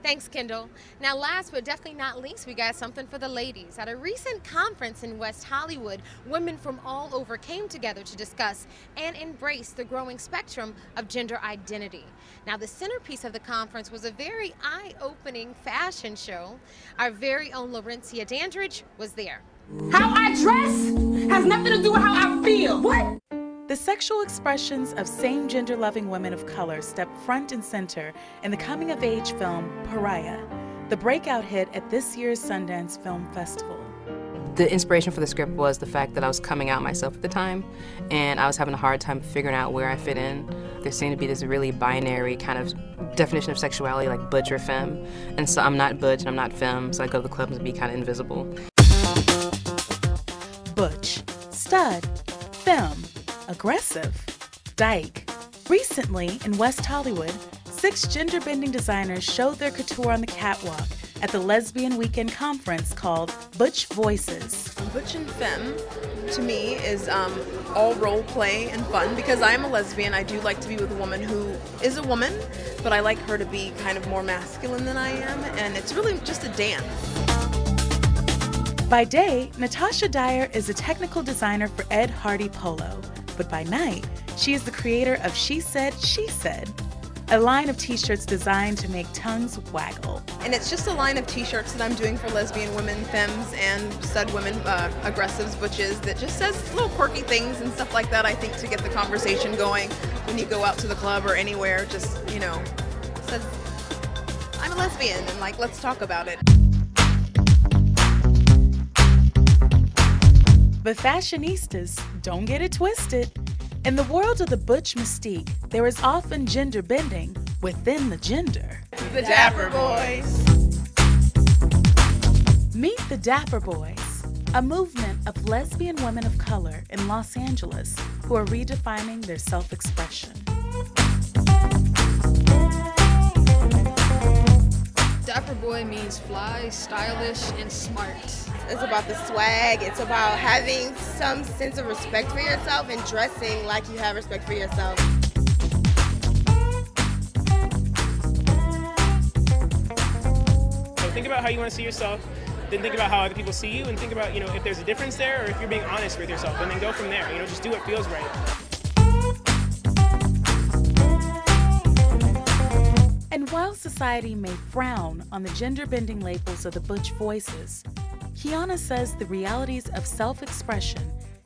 Thanks, Kendall. Now, last but definitely not least, we got something for the ladies. At a recent conference in West Hollywood, women from all over came together to discuss and embrace the growing spectrum of gender identity. Now, the centerpiece of the conference was a very eye-opening fashion show. Our very own Laurencia Dandridge was there. How I dress has nothing to do with how I feel. What? The sexual expressions of same-gender loving women of color step front and center in the coming-of-age film Pariah, the breakout hit at this year's Sundance Film Festival. The inspiration for the script was the fact that I was coming out myself at the time, and I was having a hard time figuring out where I fit in. There seemed to be this really binary kind of definition of sexuality, like butch or femme, and so I'm not butch and I'm not femme, so I go to the clubs and be kind of invisible. Butch, stud, femme, aggressive, dyke. Recently, in West Hollywood, 6 gender-bending designers showed their couture on the catwalk at the lesbian weekend conference called Butch Voices. Butch and femme, to me, is all role play and fun because I am a lesbian. I do like to be with a woman who is a woman, but I like her to be kind of more masculine than I am, and it's really just a dance. By day, Natasha Dyer is a technical designer for Ed Hardy Polo, but by night, she is the creator of She Said, She Said, a line of t-shirts designed to make tongues waggle. And it's just a line of t-shirts that I'm doing for lesbian women, femmes, and stud women, aggressives, butches, that just says little quirky things and stuff like that, I think, to get the conversation going when you go out to the club or anywhere. Just, you know, says, I'm a lesbian, and like, let's talk about it. But fashionistas, don't get it twisted. In the world of the butch mystique, there is often gender bending within the gender. The Dapper Bois. Meet the Dapper Bois, a movement of lesbian women of color in Los Angeles who are redefining their self-expression. Dapper boy means fly, stylish, and smart. It's about the swag. It's about having some sense of respect for yourself and dressing like you have respect for yourself. So think about how you want to see yourself, then think about how other people see you, and think about, if there's a difference there or if you're being honest with yourself, and then go from there. Just do what feels right. And while society may frown on the gender-bending labels of the Butch Voices, Kiana says the realities of self-expression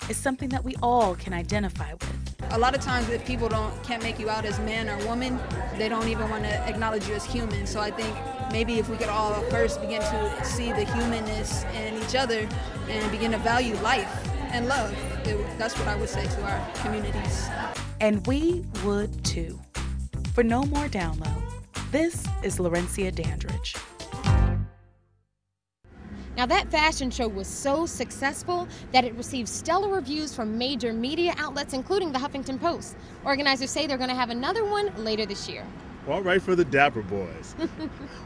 is something that we all can identify with. A lot of times if people can't make you out as man or woman, they don't even want to acknowledge you as human. So I think maybe if we could all first begin to see the humanness in each other and begin to value life and love, that's what I would say to our communities. And we would too. For No More Down Low, this is Laurencia Dandridge. Now, that fashion show was so successful that it received stellar reviews from major media outlets, including the Huffington Post. Organizers say they're going to have another one later this year. All right for the Dapper Bois.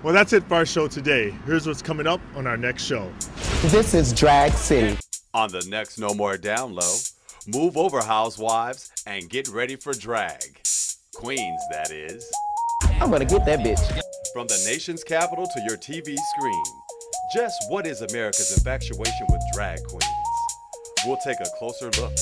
Well, that's it for our show today. Here's what's coming up on our next show. This is Drag City. On the next No More Down Low, move over, housewives, and get ready for drag. Queens, that is. I'm gonna get that bitch. From the nation's capital to your TV screen, just what is America's infatuation with drag queens? We'll take a closer look.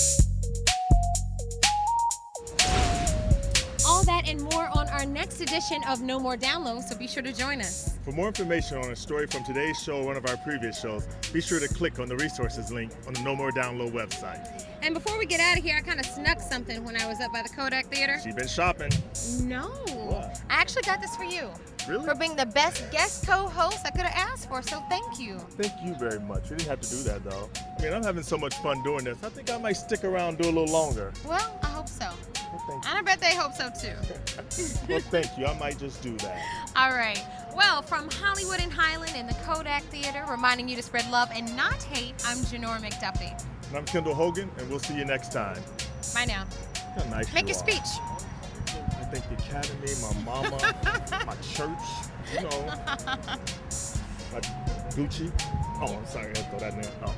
All that and more on our next edition of No More Down Low, so be sure to join us. For more information on a story from today's show or one of our previous shows, be sure to click on the resources link on the No More Down Low website. And before we get out of here, I kind of snuck something when I was up by the Kodak Theater. She been shopping. No. What? I actually got this for you. Really? For being the best guest co-host I could have asked for, so thank you. Thank you very much. You didn't have to do that, though. I mean, I'm having so much fun doing this. I think I might stick around and do a little longer. Well, I hope so. Well, thank you. And I bet they hope so, too. Well, thank you. I might just do that. All right. Well, from Hollywood and Highland and the Kodak Theater, reminding you to spread love and not hate, I'm Janora McDuffie. And I'm Kendall Hogan, and we'll see you next time. Bye now. How nice Make you your are. speech. I thank the Academy, my mama, my church, my Gucci. Oh, I'm sorry, I thought that name. Oh.